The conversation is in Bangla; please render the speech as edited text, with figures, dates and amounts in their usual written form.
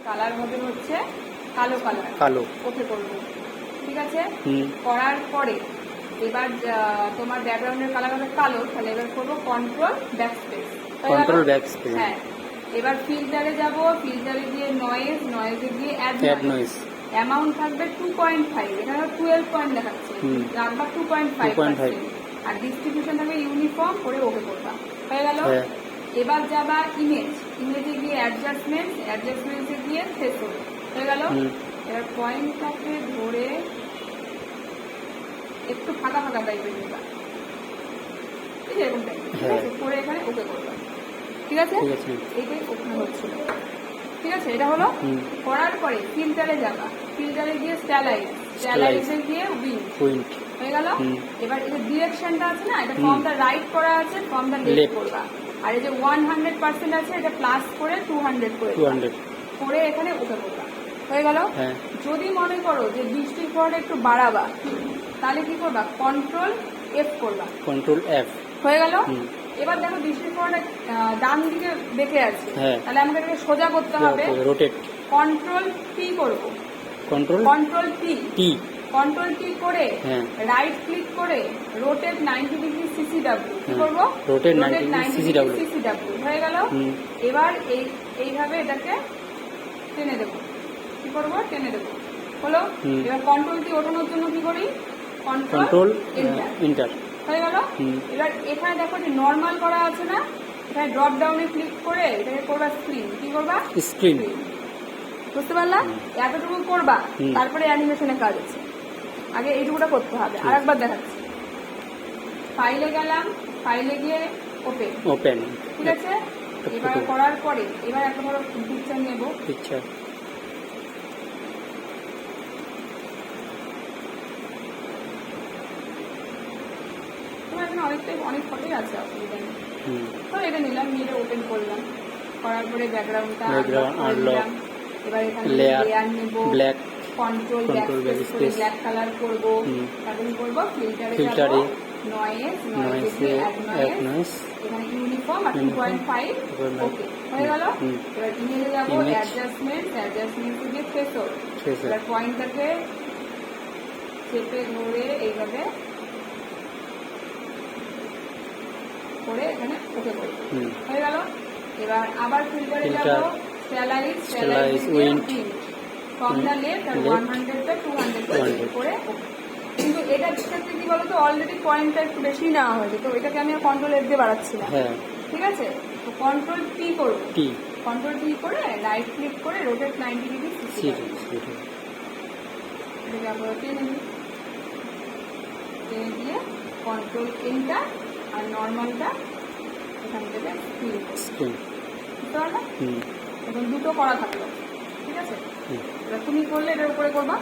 কালার হবে হচ্ছে কালো কালার, কালো। ওকে করবো, ঠিক আছে। করার পরে এবার তোমার ব্যাকগ্রাউন্ডের কালার হবে কালো, তাহলে এবার করবো কন্ট্রোল ব্যাকস্পেস। Control backspace. হ্যাঁ, এবার ফিল্টারে যাব, ফিল্টারে গিয়ে নয়েজ, নয়েজে গিয়ে অ্যাড নয়েজ। অ্যামাউন্ট থাকবে 2.5, এখানে 12 পয়েন্ট দেখাচ্ছে, রাখবা 2.5, আর ডিস্ট্রিবিউশন থাকবে ইউনিফর্ম করে ওকে করবা, হয়ে গেল। এবার যাবা ইমেজ, ইমেজে গিয়ে অ্যাডজাস্টমেন্ট, অ্যাডজাস্টমেন্টে গিয়ে থ্রেশহোল্ড, হয়ে গেল। এবার পয়েন্টটাকে ধরে একটু ফাঁকা ফাঁকা টাইপের নিবা, ঠিক আছে, এরকম টাইপের, ঠিক আছে, করে এখানে ওকে করবা, ঠিক আছে। এইটাই ওখানে হচ্ছিল, ঠিক আছে। এটা হলো। করার পরে ফিল্টারে যাবা, ফিল্টারে গিয়ে স্টাইলাইজ, স্টাইলাইজে গিয়ে উইন্ড, হয়ে গেল। এবার এই যে ডিরেকশনটা আছে না, এটা ফ্রম দ্য রাইট করা আছে, ফ্রম দ্য লেফট করবা, আর এই যে 100% আছে এটা প্লাস করে 200 করে এখানে ওকে করবা, হয়ে গেল। যদি মনে করো যে দৃষ্টির কোণটা একটু বাড়াবা, তাহলে কি করবা, কন্ট্রোল এফ করবা, কন্ট্রোল এফ, হয়ে গেল। এবার দেখো দৃষ্টির কোণটা ডান দিকে বেঁকে আছে, তাহলে আমাকে এটাকে সোজা করতে হবে, রোটেট, কন্ট্রোল টি করব, কন্ট্রোল টি করে রাইট ক্লিক করে রোটেট 90 ডিগ্রি সিসিডব্লিউ, কি করব, রোটেট 90 ডিগ্রি সিসিডব্লিউ, হয়ে গেল। এবার এইভাবে এটাকে টেনে দেবো, কি করব, টেনে দেবো, হলো। এবার কন্ট্রোল টি ওঠানোর জন্য কি করি, কন্ট্রোল এন্টার, হয়ে গেল। এবার এখানে দেখো যে নর্মাল করা আছে না, এখানে ড্রপ ডাউনে ক্লিক করে এটাকে করবা স্ক্রিন, কি করবা, স্ক্রিন, বুঝতে পারলা। এতটুকু করবা, তারপরে অ্যানিমেশনের কাজ আছে, আগে এইটুকুটা করতে হবে। আরেকবার দেখাচ্ছি, ফাইলে গেলাম, ফাইলে গিয়ে ওপেন, ঠিক আছে। এবার করার পরে এবার একটা ধরো পিকচার নেব, পিকচার, অনেক ফটোই আছে, অসুবিধা নেই। তো এটা নিলাম, নিয়ে ওপেন করলাম, করার পরে ব্যাকগ্রাউন্ডটা আনলাম। এবার এখানে লেয়ার নেব, black, control backspace black colour করব, তারপরে করব ফিল্টারে যাব, নয়েজ, নয়েজে অ্যাড নয়েজ, এখানে ইউনিফর্ম আর 2.5, ওকে, হয়ে গেল। এবার ইমেজে যাব, অ্যাডজাস্টমেন্টে গিয়ে থ্রেশহোল্ড, এবার পয়েন্টটাকে চেপে ধরে এইভাবে করে এখানে ওকে করব, হয়ে গেল। এবার আবার ফিল্টারে যাব, stylize wind, from the left আর 100 তে 200 করে ওকে। কিন্তু এটা ক্ষেত্রে কি বলতো, অলরেডি পয়েন্টটা একটু বেশি নেওয়া হয়েছে, তো এটাকে আমি কন্ট্রোল এফ দিয়ে বাড়াচ্ছি না, ঠিক আছে। তো কন্ট্রোল টি করব, কন্ট্রোল টি করে রাইট ক্লিক করে রোটেট 90 ডিগ্রি এটাকে আবার টেনে দিয়ে কন্ট্রোল এন্টার, আর নর্মালটা এখান থেকে স্ক্রিন, বুঝতে পারলে। এখন দুটো করা থাকলো, ঠিক আছে। এবার তুমি করলে এটার উপরে করবা,